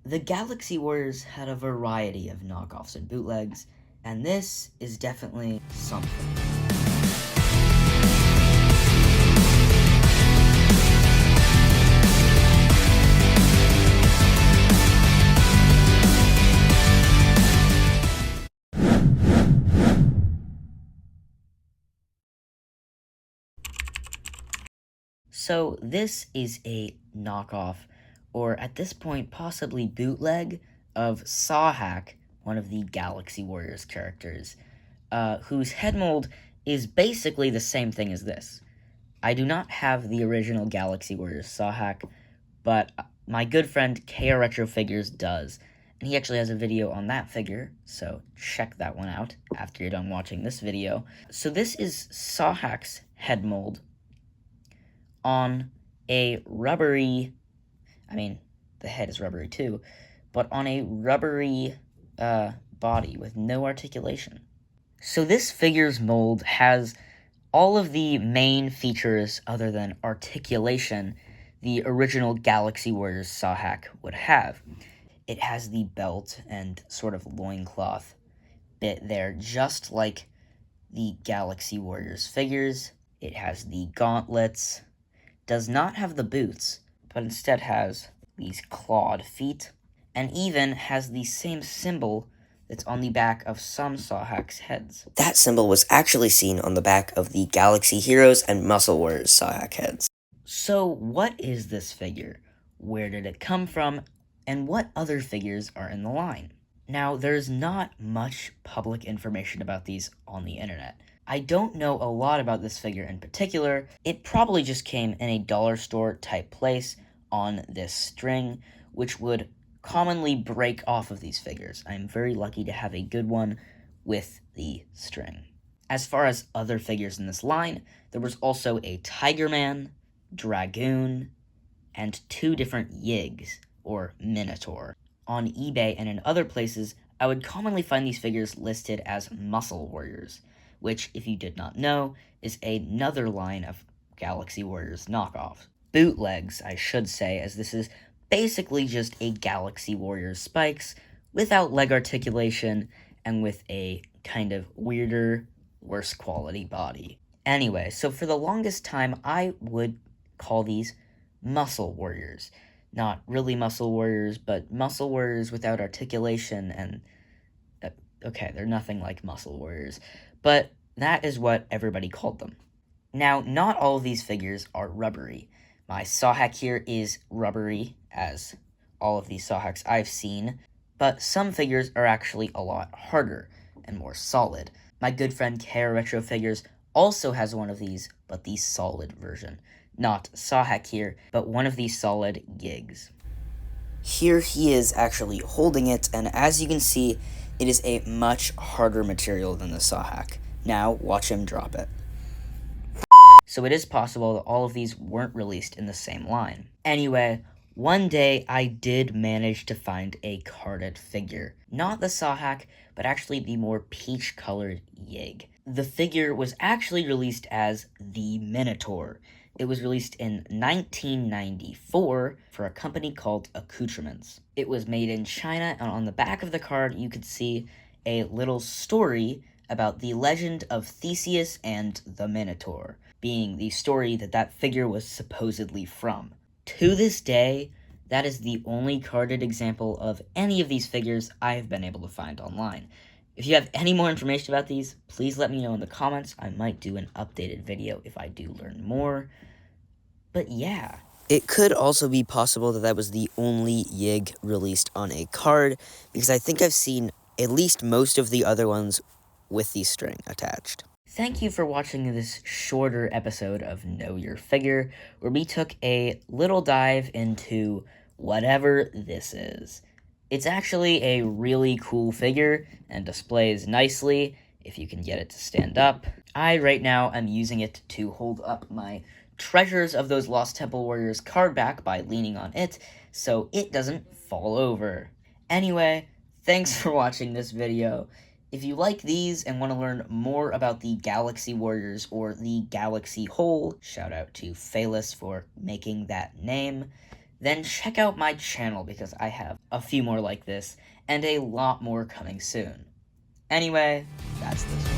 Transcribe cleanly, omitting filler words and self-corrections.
The Galaxy Warriors had a variety of knockoffs and bootlegs, and this is definitely something. So this is a knockoff, or at this point possibly bootleg, of Sahak, one of the Galaxy Warriors characters, whose head mold is basically the same thing as this. I do not have the original Galaxy Warriors Sahak, but my good friend KR Retro Figures does, and he actually has a video on that figure, so check that one out after you're done watching this video. So this is Sahak's head mold on a rubbery, I mean, the head is rubbery too, but on a rubbery body with no articulation. So this figure's mold has all of the main features other than articulation the original Galaxy Warriors Sahak would have. It has the belt and sort of loincloth bit there, just like the Galaxy Warriors figures. It has the gauntlets, does not have the boots, but instead has these clawed feet, and even has the same symbol that's on the back of some Sahak's heads. That symbol was actually seen on the back of the Galaxy Heroes and Muscle Warriors Sahak heads. So what is this figure? Where did it come from? And what other figures are in the line? Now, there's not much public information about these on the internet. I don't know a lot about this figure in particular. It probably just came in a dollar store type place on this string, which would commonly break off of these figures. I'm very lucky to have a good one with the string. As far as other figures in this line, there was also a Tiger Man, Dragoon, and 2 different Yigs, or Minotaur. On eBay and in other places, I would commonly find these figures listed as Muscle Warriors, which, if you did not know, is another line of Galaxy Warriors knockoffs. Bootlegs, I should say, as this is basically just a Galaxy Warriors spikes without leg articulation and with a kind of weirder, worse quality body. Anyway, so for the longest time, I would call these Muscle Warriors. Not really Muscle Warriors, but Muscle Warriors without articulation, and okay, they're nothing like Muscle Warriors, but that is what everybody called them. Now, not all of these figures are rubbery. My Sahak here is rubbery, as all of these Sahaks I've seen, but some figures are actually a lot harder and more solid. My good friend KR Retro Figures also has one of these, but the solid version. Not Sahak here, but one of these solid gigs. Here he is actually holding it, and as you can see, it is a much harder material than the Sahak. Now, watch him drop it. So it is possible that all of these weren't released in the same line. Anyway, one day I did manage to find a carded figure. Not the Sahak, but actually the more peach-colored Yig. The figure was actually released as the Minotaur. It was released in 1994 for a company called Accoutrements. It was made in China, and on the back of the card you could see a little story about the legend of Theseus and the Minotaur, being the story that figure was supposedly from. To this day, that is the only carded example of any of these figures I have been able to find online. If you have any more information about these, please let me know in the comments. I might do an updated video if I do learn more. But yeah. It could also be possible that was the only Yig released on a card, because I think I've seen at least most of the other ones with the string attached. Thank you for watching this shorter episode of Know Your Figure, where we took a little dive into whatever this is. It's actually a really cool figure and displays nicely if you can get it to stand up. I, right now, am using it to hold up my Treasures of Those Lost Temple Warriors card back by leaning on it, so it doesn't fall over. Anyway, thanks for watching this video. If you like these and want to learn more about the Galaxy Warriors or the Galaxy Whole, shout out to Phaelus for making that name, then check out my channel because I have a few more like this, and a lot more coming soon. Anyway, that's this